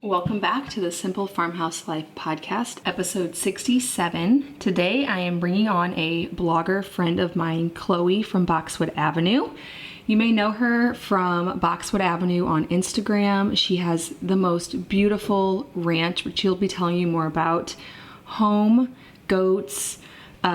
Welcome back to the Simple Farmhouse Life podcast, episode 67. Today I am bringing on a blogger friend of mine, Chloe from Boxwood Avenue. You may know her from Boxwood Avenue on Instagram. She has the most beautiful ranch, which she'll be telling you more about. Home, goats.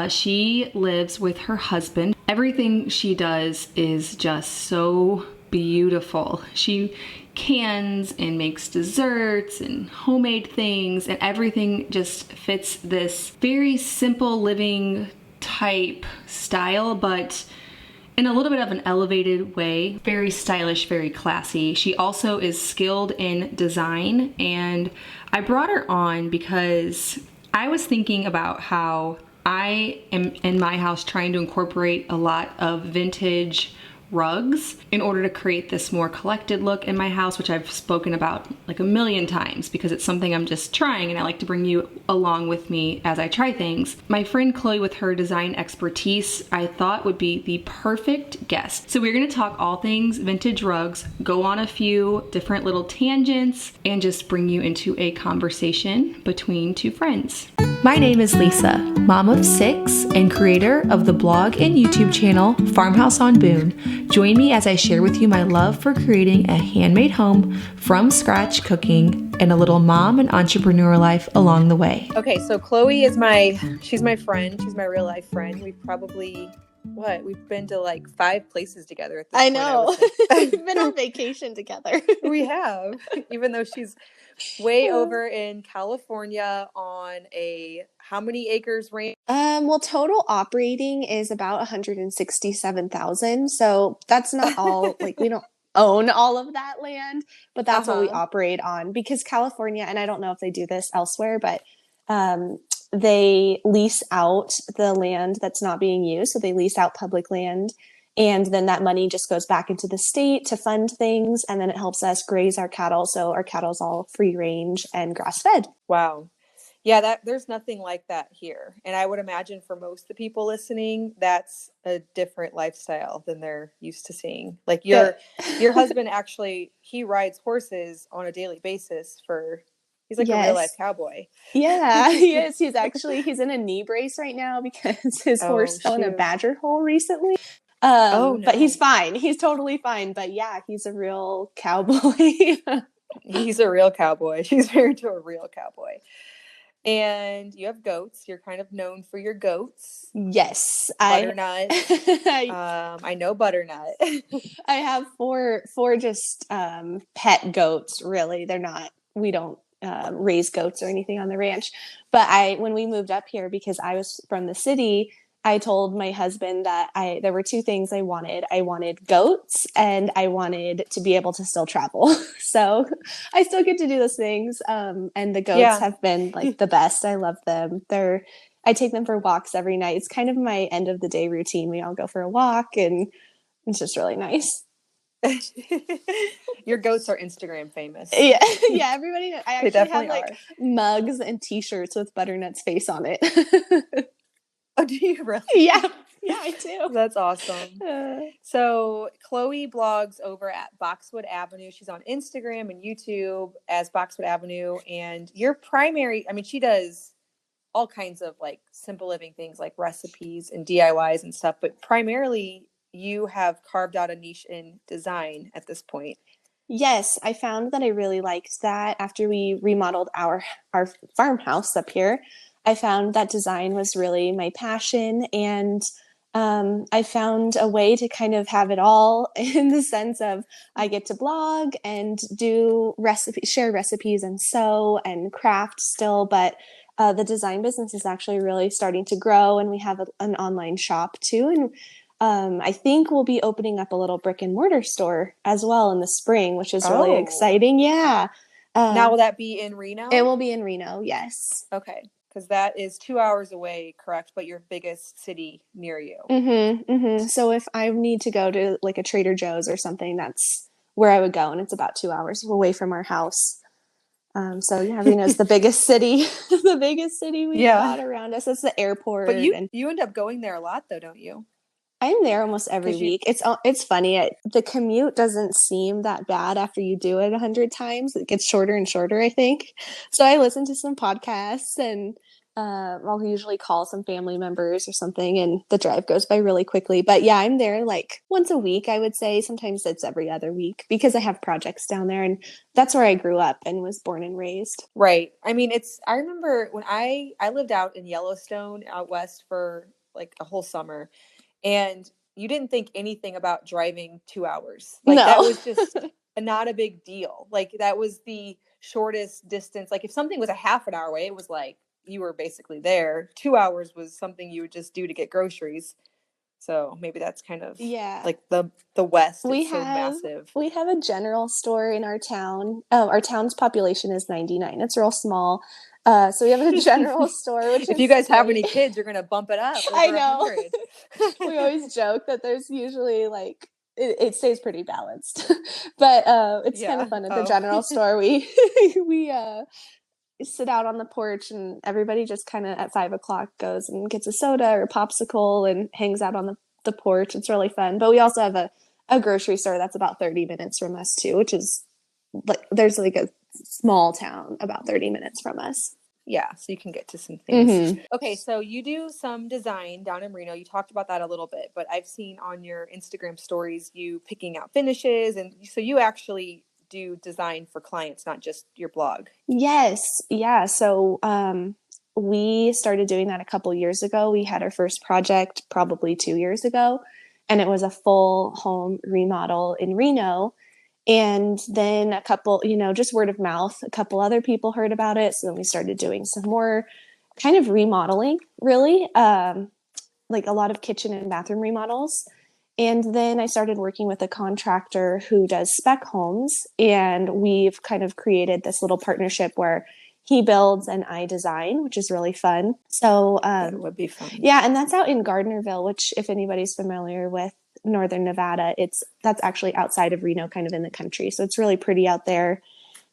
She lives with her husband. Everything she does is just so beautiful. She cans and makes desserts and homemade things, and everything just fits this very simple living type style, but in a little bit of an elevated way. Very stylish, very classy. She also is skilled in design, and I brought her on because I was thinking about how I am in my house trying to incorporate a lot of vintage rugs in order to create this more collected look in my house, which I've spoken about like a million times because it's something I'm just trying and I like to bring you along with me as I try things. My friend Chloe, with her design expertise, I thought would be the perfect guest. So we're going to talk all things vintage rugs, go on a few different little tangents, and just bring you into a conversation between two friends. My name is Lisa, mom of 6 and creator of the blog and YouTube channel Farmhouse on Boone. Join me as I share with you my love for creating a handmade home from scratch cooking and a little mom and entrepreneur life along the way. Okay, so Chloe is she's my friend. She's my real life friend. We've been to like 5 places together at this point. I know. We've been on vacation together. We have, even though she's way over in California on a how many acres ranch? Well, total operating is about 167,000. So that's not all, like we don't own all of that land, but that's what we operate on, because California, and I don't know if they do this elsewhere, but they lease out the land that's not being used. So they lease out public land. And then that money just goes back into the state to fund things. And then it helps us graze our cattle. So our cattle's all free range and grass fed. Wow. Yeah, there's nothing like that here. And I would imagine for most of the people listening, that's a different lifestyle than they're used to seeing. Like your husband actually, he rides horses on a daily basis he's like a real life cowboy. Yeah, he is. He's in a knee brace right now because his horse fell in a badger hole recently. No. But he's fine. He's totally fine. But yeah, he's a real cowboy. He's a real cowboy. She's married to a real cowboy. And you have goats. You're kind of known for your goats. Yes. Butternut. I know Butternut. I have four just pet goats, really. We don't raise goats or anything on the ranch. But when we moved up here, because I was from the city, I told my husband that there were 2 things I wanted. I wanted goats and I wanted to be able to still travel. So I still get to do those things. And the goats have been like the best. I love them. I take them for walks every night. It's kind of my end of the day routine. We all go for a walk and it's just really nice. Your goats are Instagram famous. Yeah, everybody knows. I actually have like mugs and t-shirts with Butternut's face on it. Oh, do you really? Yeah, I do. That's awesome. So Chloe blogs over at Boxwood Avenue. She's on Instagram and YouTube as Boxwood Avenue. And she does all kinds of like simple living things like recipes and DIYs and stuff. But primarily you have carved out a niche in design at this point. Yes, I found that I really liked that after we remodeled our farmhouse up here. I found that design was really my passion, and I found a way to kind of have it all in the sense of I get to blog and share recipes and sew and craft still, but the design business is actually really starting to grow, and we have an online shop too. And I think we'll be opening up a little brick and mortar store as well in the spring, which is really exciting. Yeah. Now, will that be in Reno? It will be in Reno, yes. Okay. Because that is 2 hours away, correct? But your biggest city near you. Mm-hmm, mm-hmm. So if I need to go to like a Trader Joe's or something, that's where I would go. And it's about 2 hours away from our house. So yeah, Reno's the biggest city, we've got around us. It's the airport. But you end up going there a lot though, don't you? I'm there almost every 'Cause you, week. It's funny. The commute doesn't seem that bad after you do it 100 times. It gets shorter and shorter, I think. So I listen to some podcasts, and I'll usually call some family members or something, and the drive goes by really quickly. But yeah, I'm there like once a week, I would say. Sometimes it's every other week because I have projects down there, and that's where I grew up and was born and raised. right. I mean, I remember when I lived out in Yellowstone out west for like a whole summer, and you didn't think anything about driving 2 hours. Like that No. was just not a big deal. Like that was the shortest distance. Like if something was a half an hour away, it was like you were basically there. 2 hours was something you would just do to get groceries. So maybe that's kind of Yeah. like the West. We It's so have massive. we have a general store in our town. Oh, our town's population is 99. It's real small. So we have a general store, which If you is guys have any great. kids, you're gonna bump it up I over know. 100. We always joke that there's usually like it stays pretty balanced. But it's kind of Yeah. fun at the Oh. general store. We we sit out on the porch, and everybody just kind of at 5 o'clock goes and gets a soda or a popsicle and hangs out on the porch. It's really fun. But we also have a grocery store that's about 30 minutes from us too, which is like there's like a small town about 30 minutes from us. Yeah, so you can get to some things. Mm-hmm. Okay, so you do some design down in Reno. You talked about that a little bit, but I've seen on your Instagram stories you picking out finishes, and so you actually do design for clients, not just your blog. Yes, yeah. So we started doing that a couple years ago. We had our first project probably 2 years ago, and it was a full home remodel in Reno. And then a couple, just word of mouth, a couple other people heard about it. So then we started doing some more kind of remodeling, really, like a lot of kitchen and bathroom remodels. And then I started working with a contractor who does spec homes. And we've kind of created this little partnership where he builds and I design, which is really fun. So, That would be fun. yeah, and that's out in Gardnerville, which if anybody's familiar with Northern Nevada, that's actually outside of Reno, kind of in the country. So it's really pretty out there.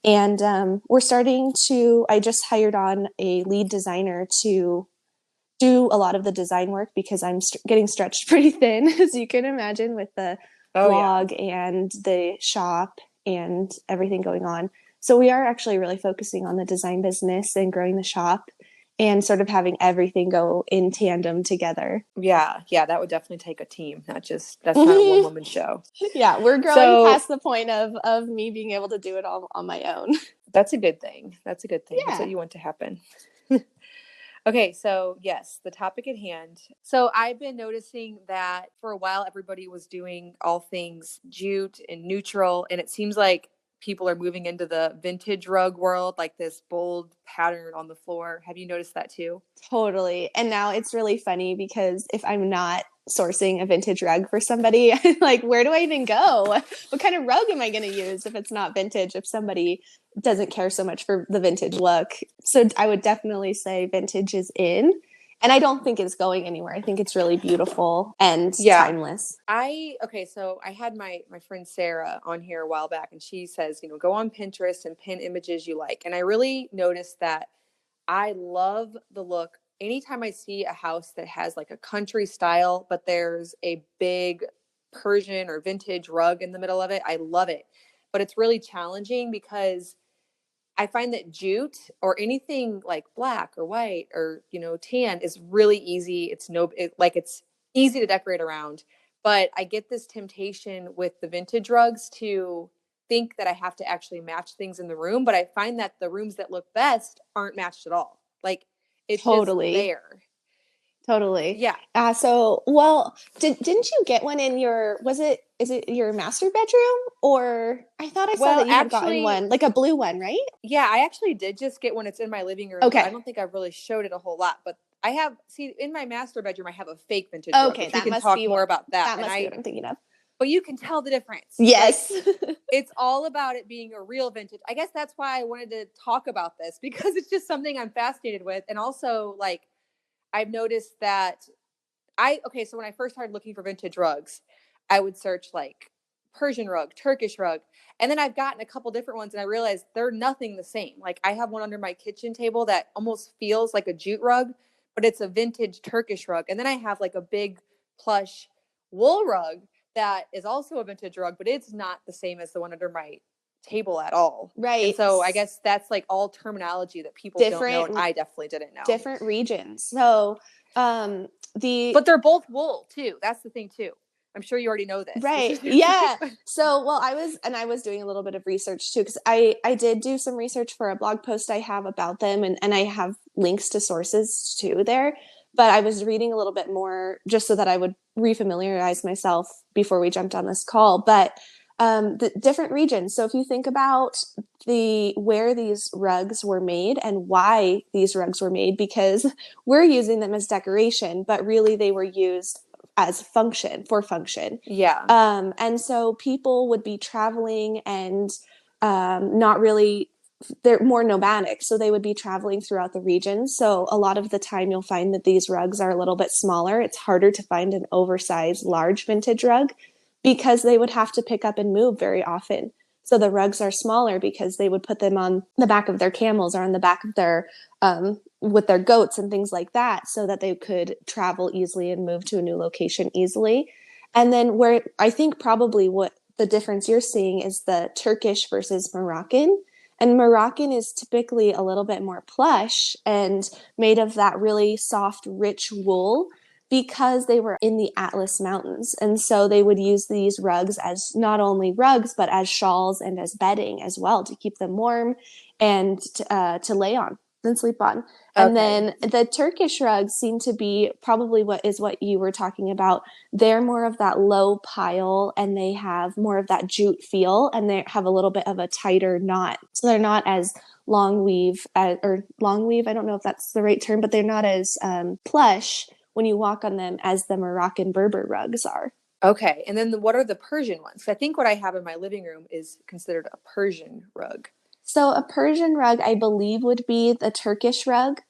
And I just hired on a lead designer to do a lot of the design work because I'm getting stretched pretty thin, as you can imagine, with the blog and the shop and everything going on. So we are actually really focusing on the design business and growing the shop and sort of having everything go in tandem together. Yeah, that would definitely take a team, that's not a one-woman show. Yeah, we're growing past the point of me being able to do it all on my own. That's a good thing. That's a good thing. Yeah. That's what you want to happen. Okay, so yes, the topic at hand. So I've been noticing that for a while, everybody was doing all things jute and neutral, and it seems like people are moving into the vintage rug world, like this bold pattern on the floor. Have you noticed that too? Totally. And now it's really funny because if I'm not sourcing a vintage rug for somebody, like, where do I even go? What kind of rug am I going to use if it's not vintage, if somebody doesn't care so much for the vintage look? So I would definitely say vintage is in. And I don't think it's going anywhere. I think it's really beautiful and timeless. So I had my friend Sarah on here a while back, and she says, go on Pinterest and pin images you like. And I really noticed that I love the look. Anytime I see a house that has like a country style, but there's a big Persian or vintage rug in the middle of it, I love it. But it's really challenging because I find that jute or anything like black or white or, tan is really easy. It's easy to decorate around, but I get this temptation with the vintage rugs to think that I have to actually match things in the room, but I find that the rooms that look best aren't matched at all. Like it's Totally. just there. Totally. Yeah. Didn't you get one in is it your master bedroom? Or I thought I saw that you had gotten one, like a blue one, right? Yeah, I actually did just get one. It's in my living room. Okay. I don't think I've really showed it a whole lot, but in my master bedroom, I have a fake vintage rug. Okay, that we can talk more about that. That must be what I'm thinking of. But you can tell the difference. Yes. Like, it's all about it being a real vintage. I guess that's why I wanted to talk about this, because it's just something I'm fascinated with. And also, like, I've noticed that so when I first started looking for vintage rugs, I would search like Persian rug, Turkish rug. And then I've gotten a couple different ones and I realized they're nothing the same. Like I have one under my kitchen table that almost feels like a jute rug, but it's a vintage Turkish rug. And then I have like a big plush wool rug that is also a vintage rug, but it's not the same as the one under my table at all. Right. And so I guess that's like all terminology that people don't know, and I definitely didn't know. Different regions. So but they're both wool too. That's the thing too. I'm sure you already know this. Right. Yeah. So, well, I was doing a little bit of research too, because I did do some research for a blog post I have about them, and I have links to sources too there. But I was reading a little bit more just so that I would refamiliarize myself before we jumped on this call. But the different regions. So if you think about where these rugs were made and why these rugs were made, because we're using them as decoration, but really they were used as function. Yeah. And so people would be traveling and not really, they're more nomadic. So they would be traveling throughout the region. So a lot of the time you'll find that these rugs are a little bit smaller. It's harder to find an oversized, large vintage rug because they would have to pick up and move very often. So the rugs are smaller because they would put them on the back of their camels or on the back of their, with their goats and things like that, so that they could travel easily and move to a new location easily. And then where I think probably what the difference you're seeing is the Turkish versus Moroccan. And Moroccan is typically a little bit more plush and made of that really soft, rich wool, because they were in the Atlas Mountains. And so they would use these rugs as not only rugs, but as shawls and as bedding as well, to keep them warm and to lay on and sleep on. And then the Turkish rugs seem to be probably what you were talking about. They're more of that low pile, and they have more of that jute feel, and they have a little bit of a tighter knot. So they're not as long weave, I don't know if that's the right term, but they're not as plush when you walk on them as the Moroccan Berber rugs are. Okay. And then what are the Persian ones? I think what I have in my living room is considered a Persian rug. So a Persian rug, I believe, would be the Turkish rug,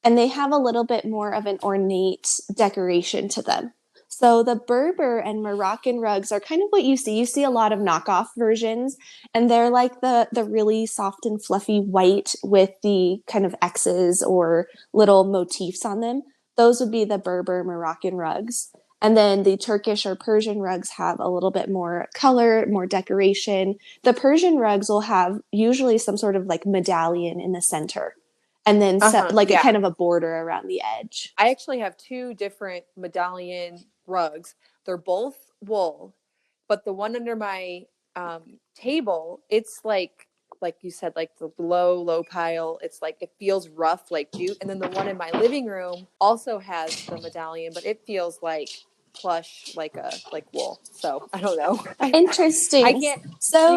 and they have a little bit more of an ornate decoration to them. So the Berber and Moroccan rugs are kind of what you see. You see a lot of knockoff versions, and they're like the really soft and fluffy white with the kind of X's or little motifs on them. Those would be the Berber Moroccan rugs. And then the Turkish or Persian rugs have a little bit more color, more decoration. The Persian rugs will have usually some sort of like medallion in the center, and then a kind of a border around the edge. I actually have two different medallion rugs. They're both wool, but the one under my table, it's like you said, like the low pile. It's like, it feels rough like jute. And then the one in my living room also has the medallion, but it feels like plush, like wool. So I don't know. Interesting. You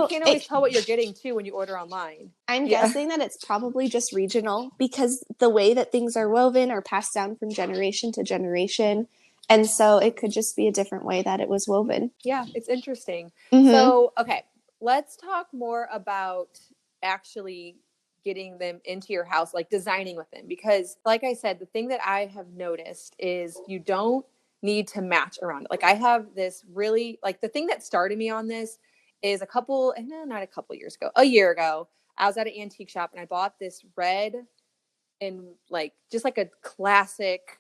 can't always tell what you're getting too when you order online. I'm guessing that it's probably just regional, because the way that things are woven are passed down from generation to generation. And so it could just be a different way that it was woven. Yeah, it's interesting. Mm-hmm. So, okay, let's talk more about actually getting them into your house, like designing with them. Because like I said, the thing that I have noticed is you don't need to match around it. Like I have this really, like the thing that started me on this is a year ago, I was at an antique shop and I bought this red and like, just like a classic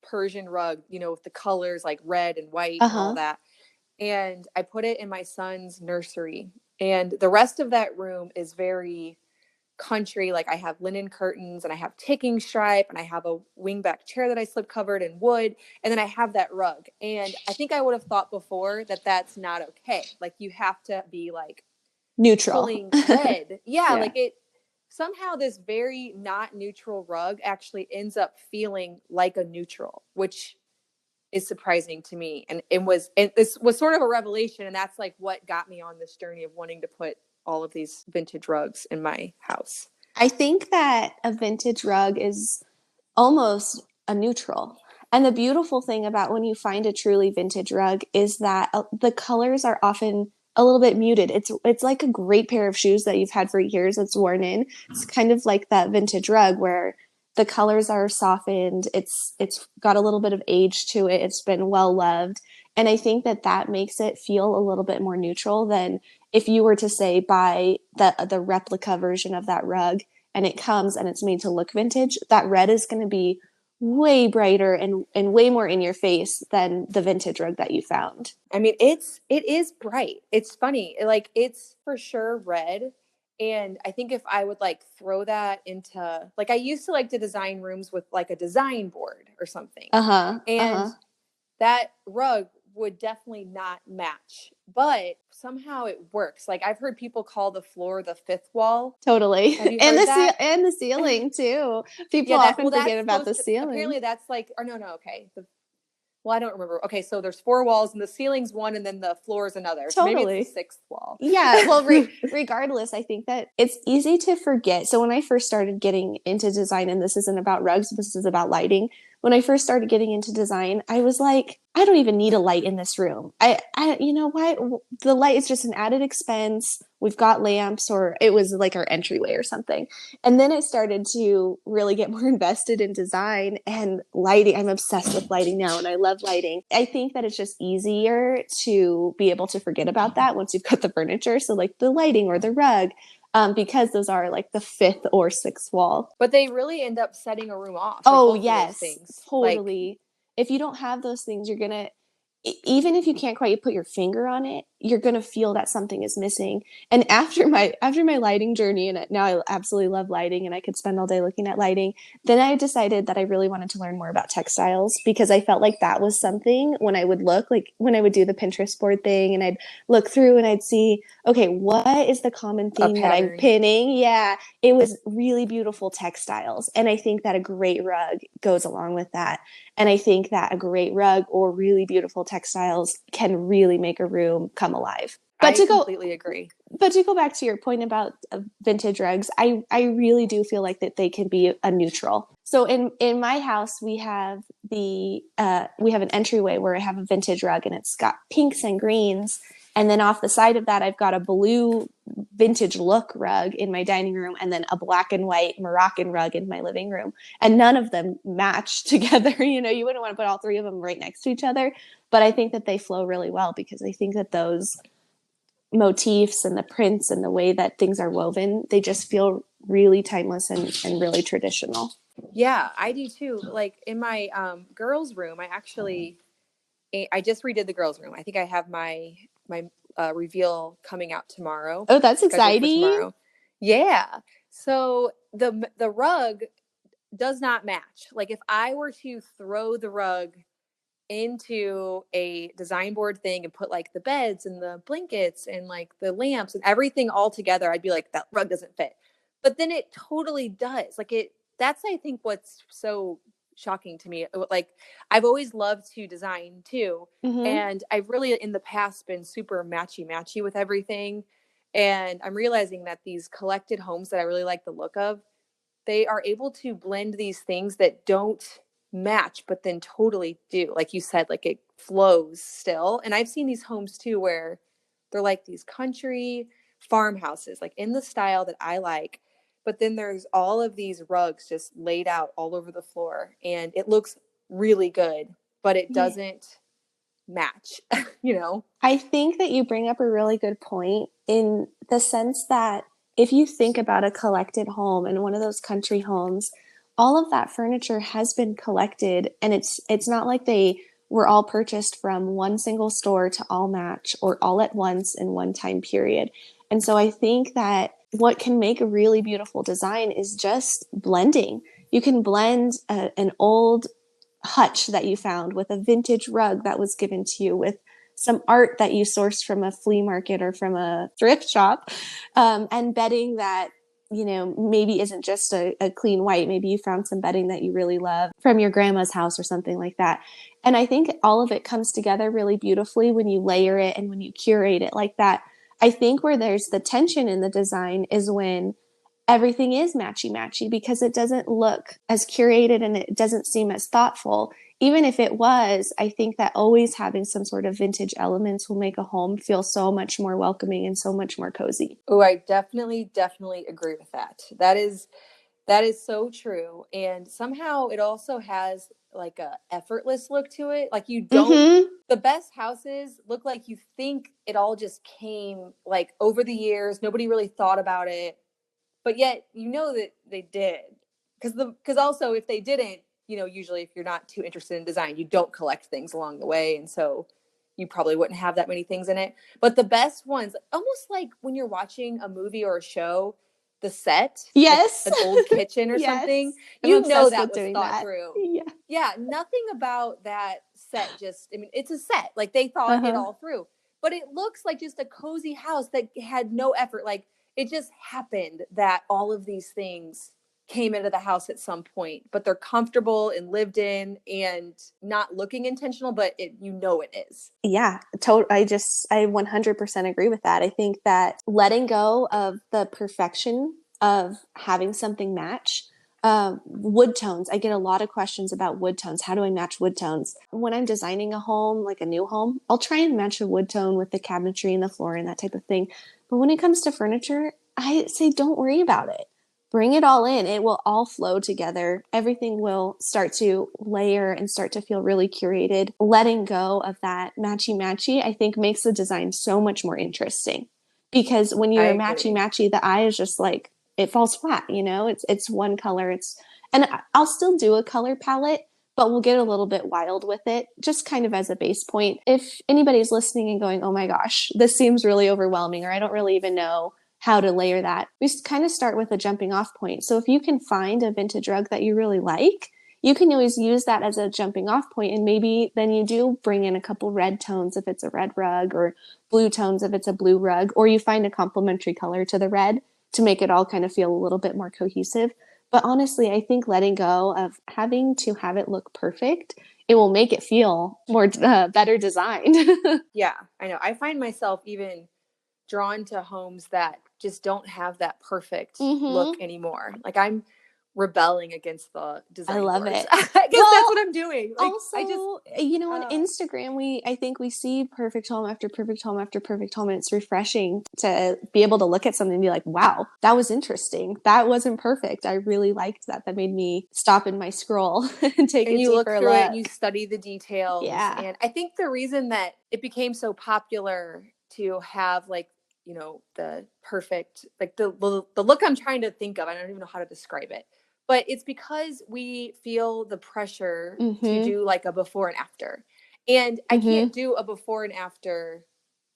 Persian rug, with the colors like red and white and all that. And I put it in my son's nursery, and the rest of that room is very country. Like I have linen curtains, and I have ticking stripe, and I have a wingback chair that I slip covered in wood. And then I have that rug. And I think I would have thought before that that's not okay. Like you have to be like neutral, pulling red. Yeah. Like it somehow, this very not neutral rug actually ends up feeling like a neutral, which is surprising to me. And this was sort of a revelation. And that's like what got me on this journey of wanting to put all of these vintage rugs in my house. I think that a vintage rug is almost a neutral. And the beautiful thing about when you find a truly vintage rug is that the colors are often a little bit muted. It's like a great pair of shoes that you've had for years that's worn in. It's kind of like that vintage rug where the colors are softened. It's got a little bit of age to it. It's been well loved. And I think that makes it feel a little bit more neutral than if you were to say buy the replica version of that rug and it comes and it's made to look vintage. That red is going to be way brighter and way more in your face than the vintage rug that you found. I mean, it is bright. It's funny. Like, it's for sure red. And I think if I would like throw that into, like, I used to like to design rooms with like a design board or something. Uh-huh. And Uh-huh. that rug would definitely not match, but somehow it works. Like, I've heard people call the floor the fifth wall. Totally. Have you And heard that? and the ceiling too. People Yeah, often that's forget about the supposed to, ceiling. apparently that's like, or no, okay. Well, I don't remember. Okay, so there's four walls and the ceiling's one and then the floor is another. So maybe it's the Totally. sixth wall. Yeah, well, regardless, I think that it's easy to forget. So when I first started getting into design, and this isn't about rugs, this is about lighting. When I first started getting into design, I was like, I don't even need a light in this room. You know what? The light is just an added expense. We've got lamps, or it was like our entryway or something. And then I started to really get more invested in design and lighting. I'm obsessed with lighting now, and I love lighting. I think that it's just easier to be able to forget about that once you've got the furniture. So like the lighting or the rug, because those are like the fifth or sixth wall. But they really end up setting a room off. Like, Oh, both of those yes, things. totally. Like, If you don't have those things, you're going to, even if you can't quite put your finger on it, you're going to feel that something is missing. And after my lighting journey, and now I absolutely love lighting and I could spend all day looking at lighting, then I decided that I really wanted to learn more about textiles, because I felt like that was something when I would look, like when I would do the Pinterest board thing and I'd look through and I'd see, okay, what is the common theme that I'm pinning? Yeah, it was really beautiful textiles. And I think that a great rug goes along with that. And I think that a great rug or really beautiful textiles can really make a room come alive. But I completely agree. But to go back to your point about vintage rugs, I really do feel like that they can be a neutral. So in my house, we have we have an entryway where I have a vintage rug and it's got pinks and greens. And then off the side of that, I've got a blue vintage look rug in my dining room, and then a black and white Moroccan rug in my living room. And none of them match together. You know, you wouldn't want to put all three of them right next to each other. But I think that they flow really well, because I think that those motifs and the prints and the way that things are woven, they just feel really timeless and really traditional. Yeah, I do too. Like, in my girls' room, I just redid the girls' room. I think I have my reveal coming out tomorrow. Oh, that's Scheduled for exciting. tomorrow. Yeah. So the rug does not match. Like, if I were to throw the rug into a design board thing and put like the beds and the blankets and like the lamps and everything all together, I'd be like, that rug doesn't fit. But then it totally does. Like, that's, I think, what's so shocking to me. Like, I've always loved to design too. Mm-hmm. And I've really in the past been super matchy with everything. And I'm realizing that these collected homes that I really like the look of, they are able to blend these things that don't match, but then totally do. Like you said, like, it flows still. And I've seen these homes too where they're like these country farmhouses, like in the style that I like. But then there's all of these rugs just laid out all over the floor, and it looks really good, but it doesn't match, you know? I think that you bring up a really good point, in the sense that if you think about a collected home and one of those country homes, all of that furniture has been collected, and it's not like they were all purchased from one single store to all match or all at once in one time period. And so I think that what can make a really beautiful design is just blending. You can blend an old hutch that you found with a vintage rug that was given to you, with some art that you sourced from a flea market or from a thrift shop, and bedding that, you know, maybe isn't just a clean white. Maybe you found some bedding that you really love from your grandma's house or something like that. And I think all of it comes together really beautifully when you layer it and when you curate it like that. I think where there's the tension in the design is when everything is matchy, because it doesn't look as curated and it doesn't seem as thoughtful. Even if it was, I think that always having some sort of vintage elements will make a home feel so much more welcoming and so much more cozy. Oh, I definitely agree with that. That is so true. And somehow it also has like a effortless look to it. Like, you don't, the best houses look like you think it all just came like over the years. Nobody really thought about it, but yet you know that they did. Because also, if they didn't, you know, usually if you're not too interested in design, you don't collect things along the way. And so you probably wouldn't have that many things in it. But the best ones, almost like when you're watching a movie or a show, the set, Yes. like an old kitchen or Yes. something, I'm you know obsessed that with was doing thought that. through. Yeah. Yeah, nothing about that set just, I mean, it's a set. Like they thought it all through. But it looks like just a cozy house that had no effort. Like it just happened that all of these things came into the house at some point, but they're comfortable and lived in and not looking intentional, but it, you know, it is. Yeah, I 100% agree with that. I think that letting go of the perfection of having something match, wood tones. I get a lot of questions about wood tones. How do I match wood tones? When I'm designing a home, like a new home, I'll try and match a wood tone with the cabinetry and the floor and that type of thing. But when it comes to furniture, I say don't worry about it. Bring it all in. It will all flow together. Everything will start to layer and start to feel really curated. Letting go of that matchy-matchy, I think, makes the design so much more interesting. Because when you're matchy-matchy, the eye is just like, it falls flat, you know? It's one color. And I'll still do a color palette, but we'll get a little bit wild with it, just kind of as a base point. If anybody's listening and going, oh my gosh, this seems really overwhelming, or I don't really even know how to layer that, we kind of start with a jumping off point. So if you can find a vintage rug that you really like, you can always use that as a jumping off point. And maybe then you do bring in a couple red tones if it's a red rug, or blue tones if it's a blue rug, or you find a complementary color to the red to make it all kind of feel a little bit more cohesive. But honestly, I think letting go of having to have it look perfect, it will make it feel more better designed. Yeah, I know. I find myself even drawn to homes that just don't have that perfect look anymore. Like I'm rebelling against the design. I love boards. it. I guess that's what I'm doing. Like Also, I just, you know, on Instagram, I think we see perfect home after perfect home after perfect home, and it's refreshing to be able to look at something and be like, wow, that was interesting. That wasn't perfect. I really liked that. That made me stop in my scroll and take a deeper look through look. it and you study the details. Yeah. And I think the reason that it became so popular to have like, you know, the perfect, like the look I'm trying to think of, I don't even know how to describe it, but it's because we feel the pressure to do like a before and after. And I can't do a before and after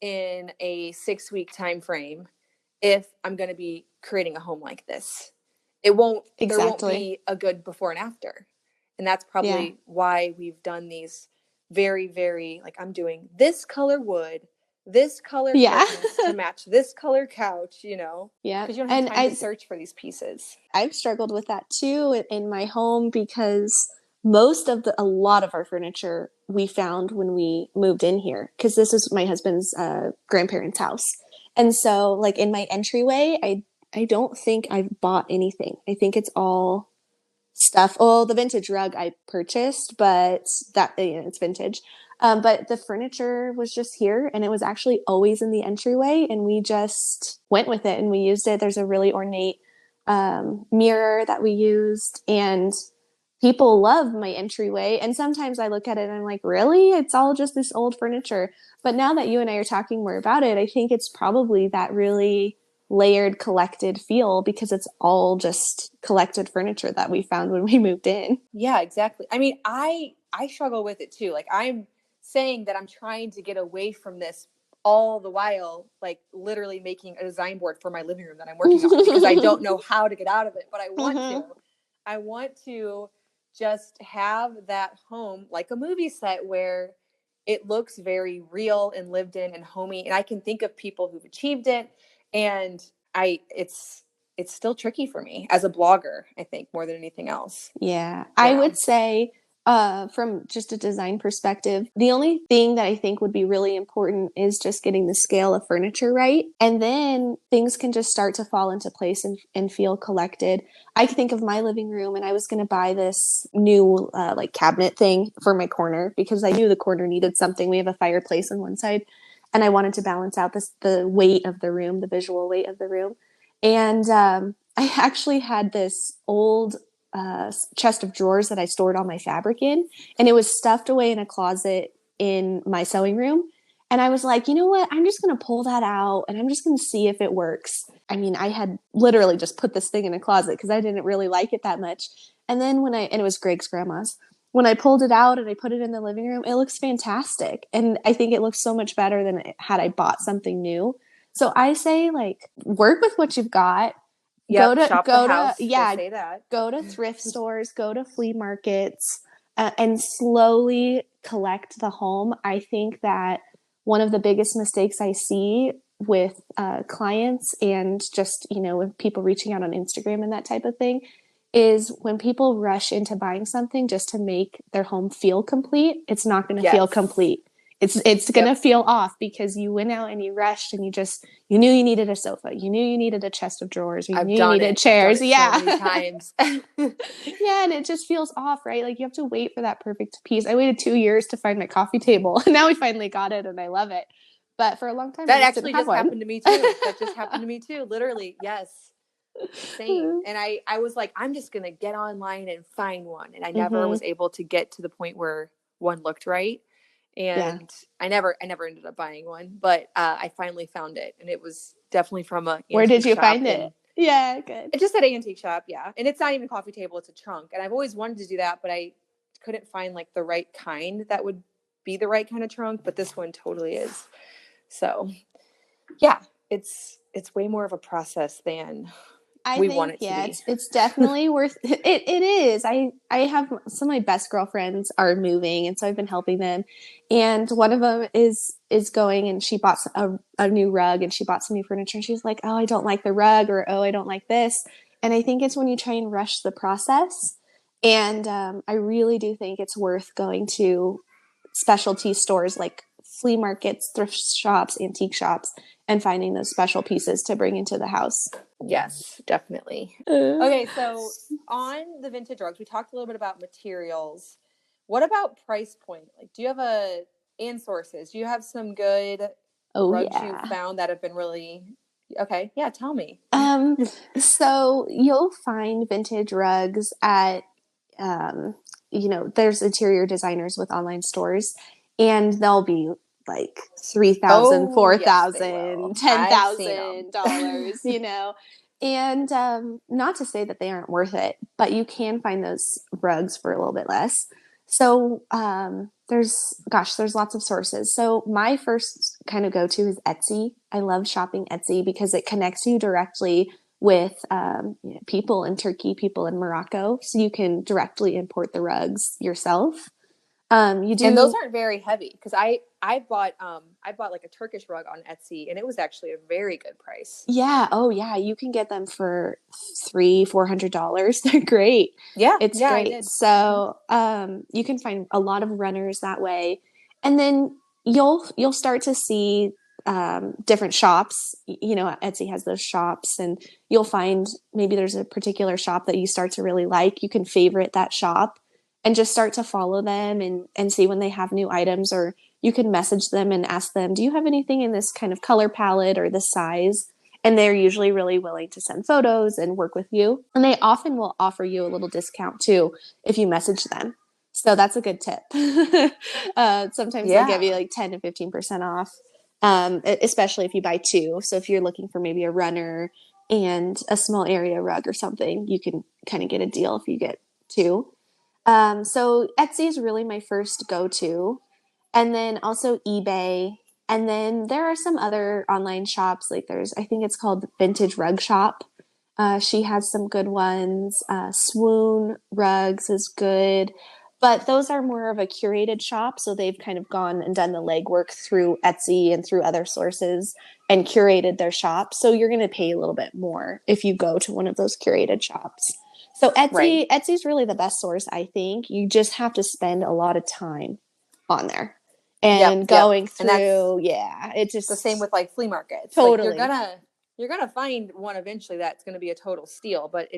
in a 6-week time frame if I'm going to be creating a home like this. There won't be a good before and after. And that's probably why we've done these very, very, like I'm doing this color wood, this color curtains to match this color couch, you know? Yeah. Because you don't have time to search for these pieces. I've struggled with that too in my home, because a lot of our furniture we found when we moved in here, because this is my husband's grandparents' house. And so like in my entryway, I don't think I've bought anything. I think it's all stuff. Oh, the vintage rug I purchased, but that, you know, it's vintage. But the furniture was just here, and it was actually always in the entryway, and we just went with it and we used it. There's a really ornate mirror that we used, and people love my entryway. And sometimes I look at it and I'm like, really? It's all just this old furniture. But now that you and I are talking more about it, I think it's probably that really layered, collected feel, because it's all just collected furniture that we found when we moved in. Yeah, exactly. I mean, I struggle with it too. Like I'm saying that I'm trying to get away from this all the while, like literally making a design board for my living room that I'm working on, because I don't know how to get out of it, but I want to. I want to just have that home like a movie set where it looks very real and lived in and homey, and I can think of people who've achieved it. And it's still tricky for me as a blogger, I think, more than anything else. Yeah. I would say from just a design perspective, the only thing that I think would be really important is just getting the scale of furniture right. And then things can just start to fall into place and feel collected. I think of my living room, and I was going to buy this new like cabinet thing for my corner, because I knew the corner needed something. We have a fireplace on one side, and I wanted to balance out the weight of the room, the visual weight of the room. And I actually had this old chest of drawers that I stored all my fabric in, and it was stuffed away in a closet in my sewing room. And I was like, you know what? I'm just going to pull that out, and I'm just going to see if it works. I mean, I had literally just put this thing in a closet because I didn't really like it that much. And then and it was Greg's grandma's. When I pulled it out and I put it in the living room, it looks fantastic. And I think it looks so much better than had I bought something new. So I say, like, work with what you've got. Yep, shop the house. Yeah, say that. Go to thrift stores, go to flea markets, and slowly collect the home. I think that one of the biggest mistakes I see with clients and just, with people reaching out on Instagram and that type of thing is when people rush into buying something just to make their home feel complete, it's not going to feel complete. It's going to feel off because you went out and you rushed and you knew you needed a sofa. You knew you needed a chest of drawers. You knew you needed chairs. Yeah. So many times. Yeah. And it just feels off, right? Like you have to wait for that perfect piece. I waited 2 years to find my coffee table. Now we finally got it and I love it. But for a long time, that actually just happened to me too. That just happened to me too. Literally. Yes. Same. And I was like, I'm just going to get online and find one. And I never was able to get to the point where one looked right. And I never ended up buying one, but I finally found it. And it was definitely from a Where did you find it? Yeah, good. It just at antique shop. Yeah. And it's not even a coffee table. It's a trunk. And I've always wanted to do that, but I couldn't find like the right kind that would be the right kind of trunk. But this one totally is. So yeah, it's way more of a process than we want it to be. It's definitely worth it. It is. I have some of my best girlfriends are moving, and so I've been helping them. And one of them is going, and she bought a new rug, and she bought some new furniture. And she's like, "Oh, I don't like the rug," or "Oh, I don't like this." And I think it's when you try and rush the process. And I really do think it's worth going to specialty stores like flea markets, thrift shops, antique shops, and finding those special pieces to bring into the house. Yes, definitely. Okay, so on the vintage rugs, we talked a little bit about materials. What about price point? Like, do you have and sources? Do you have some good rugs you found that have been really okay? Yeah, tell me. So you'll find vintage rugs at, there's interior designers with online stores, and they'll be like $3,000, $4,000, $10,000, and not to say that they aren't worth it, but you can find those rugs for a little bit less. So there's lots of sources. So my first kind of go-to is Etsy. I love shopping Etsy because it connects you directly with people in Turkey, people in Morocco, so you can directly import the rugs yourself. And those aren't very heavy because I bought like a Turkish rug on Etsy, and it was actually a very good price. Yeah. Oh yeah. You can get them for $300-$400. They're great. Yeah. It's great. So, you can find a lot of runners that way. And then you'll start to see, different shops, Etsy has those shops, and you'll find maybe there's a particular shop that you start to really like. You can favorite that shop and just start to follow them and see when they have new items, or you can message them and ask them, do you have anything in this kind of color palette or this size? And they're usually really willing to send photos and work with you. And they often will offer you a little discount too if you message them. So that's a good tip. Sometimes they'll give you like 10 to 15% off, especially if you buy two. So if you're looking for maybe a runner and a small area rug or something, you can kind of get a deal if you get two. So Etsy is really my first go-to, and then also eBay. And then there are some other online shops, like I think it's called Vintage Rug Shop. She has some good ones. Swoon Rugs is good, but those are more of a curated shop. So they've kind of gone and done the legwork through Etsy and through other sources and curated their shop. So you're going to pay a little bit more if you go to one of those curated shops. So Etsy's really the best source, I think. You just have to spend a lot of time on there and going through. Yeah, it's just the same with like flea markets. Totally, like you're gonna find one eventually that's gonna be a total steal. But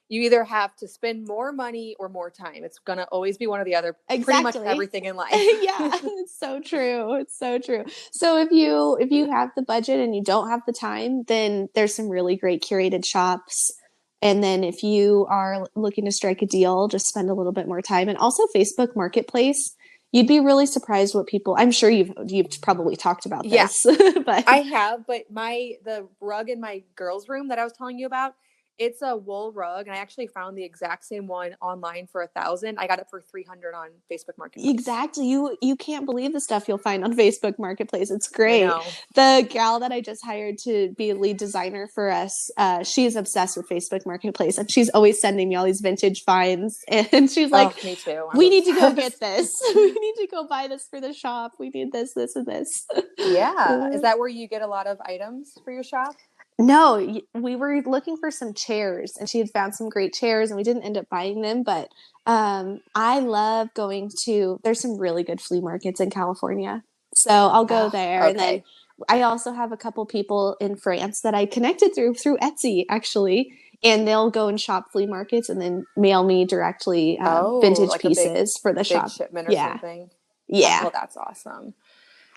you either have to spend more money or more time. It's gonna always be one or the other. Exactly. Pretty much everything in life. Yeah, it's so true. It's so true. So if you have the budget and you don't have the time, then there's some really great curated shops. And then if you are looking to strike a deal, just spend a little bit more time. And also Facebook Marketplace. You'd be really surprised what people, I'm sure you've probably talked about this. Yeah. But I have, but the rug in my girls' room that I was telling you about, It's a wool rug, and I actually found the exact same one online for $1,000. I got it for $300 on Facebook Marketplace. Exactly. You can't believe the stuff you'll find on Facebook Marketplace. It's I great. know. The gal that I just hired to be a lead designer for us, she's obsessed with Facebook Marketplace, and she's always sending me all these vintage finds. And she's like, Oh, me too. we need to go get this. We need to go buy this for the shop. We need this, this, and this. Yeah. Is that where you get a lot of items for your shop? No, we were looking for some chairs, and she had found some great chairs, and we didn't end up buying them. But I love going to, there's some really good flea markets in California. So I'll go there. Okay. And then I also have a couple people in France that I connected through Etsy, actually. And they'll go and shop flea markets and then mail me directly vintage like pieces for the big shop. shipment or something. Yeah. Oh, well, that's awesome.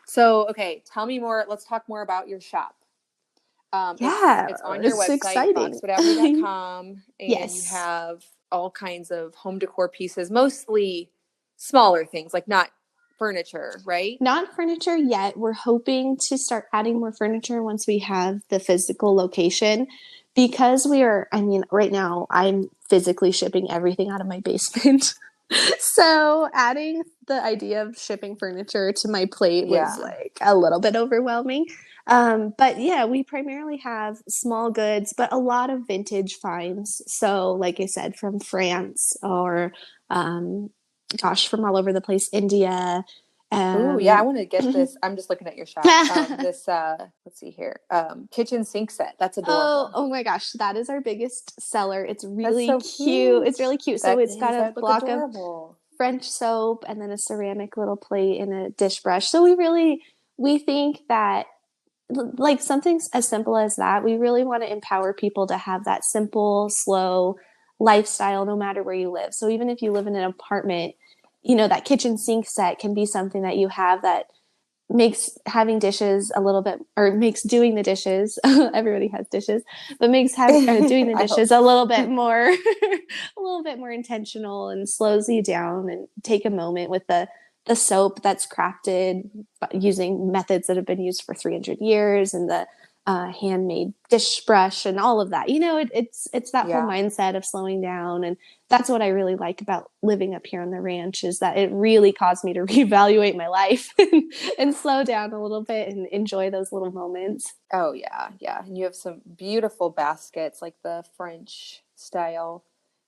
So, okay, tell me more. Let's talk more about your shop. It's on your website, exciting. boxwoodavenue.com, and Yes. you have all kinds of home decor pieces, mostly smaller things, like not furniture, right? Not furniture yet. We're hoping to start adding more furniture once we have the physical location, because right now I'm physically shipping everything out of my basement. So adding the idea of shipping furniture to my plate was like a little bit overwhelming. But yeah, we primarily have small goods, but a lot of vintage finds. So like I said, from France or, from all over the place, India. Oh, yeah, I want to get this. I'm just looking at your shop. Let's see here. Kitchen sink set. That's adorable. Oh my gosh. That is our biggest seller. It's really so cute. It's really cute. So it's got a block of French soap and then a ceramic little plate and a dish brush. So we think that, like, something as simple as that, we really want to empower people to have that simple, slow lifestyle no matter where you live. So even if you live in an apartment, that kitchen sink set can be something that you have that makes having dishes a little bit, or makes doing the dishes, everybody has dishes, but makes doing the dishes a little bit more intentional, and slows you down, and take a moment with the soap that's crafted using methods that have been used for 300 years, and the handmade dish brush and all of that. It's that whole mindset of slowing down. And that's what I really like about living up here on the ranch, is that it really caused me to reevaluate my life and slow down a little bit and enjoy those little moments. Oh, yeah. Yeah. And you have some beautiful baskets, like the French style.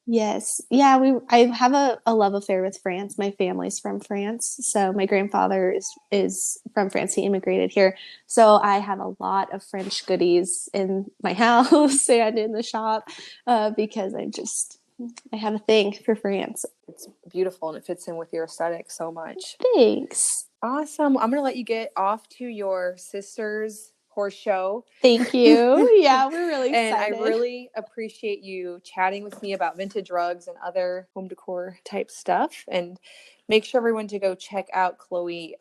Yes. Yeah, I have a love affair with France. My family's from France. So my grandfather is from France. He immigrated here. So I have a lot of French goodies in my house and in the shop, because I have a thing for France. It's beautiful, and it fits in with your aesthetic so much. Thanks. Awesome. I'm going to let you get off to your sister's horse show. Thank you. Yeah, we're really excited. And I really appreciate you chatting with me about vintage rugs and other home decor type stuff. And make sure everyone to go check out Chloe.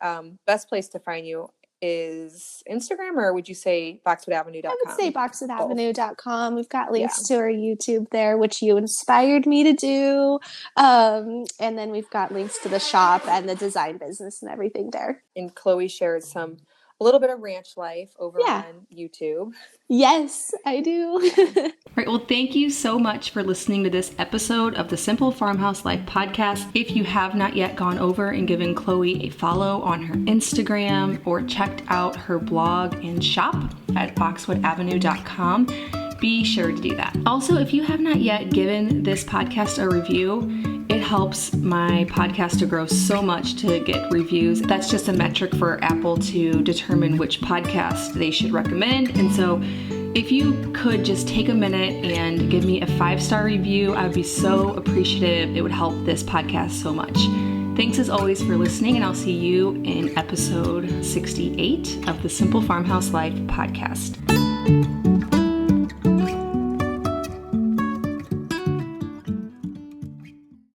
Best place to find you is Instagram, or would you say boxwoodavenue.com? I would say boxwoodavenue.com. We've got links to our YouTube there, which you inspired me to do. And then we've got links to the shop and the design business and everything there. And Chloe shares a little bit of ranch life over on YouTube. Yes, I do. All right. Well, thank you so much for listening to this episode of the Simple Farmhouse Life podcast. If you have not yet gone over and given Chloe a follow on her Instagram or checked out her blog and shop at boxwoodavenue.com, be sure to do that. Also, if you have not yet given this podcast a review, it helps my podcast to grow so much to get reviews. That's just a metric for Apple to determine which podcast they should recommend. And so if you could just take a minute and give me a 5-star review, I would be so appreciative. It would help this podcast so much. Thanks as always for listening, and I'll see you in episode 68 of the Simple Farmhouse Life podcast.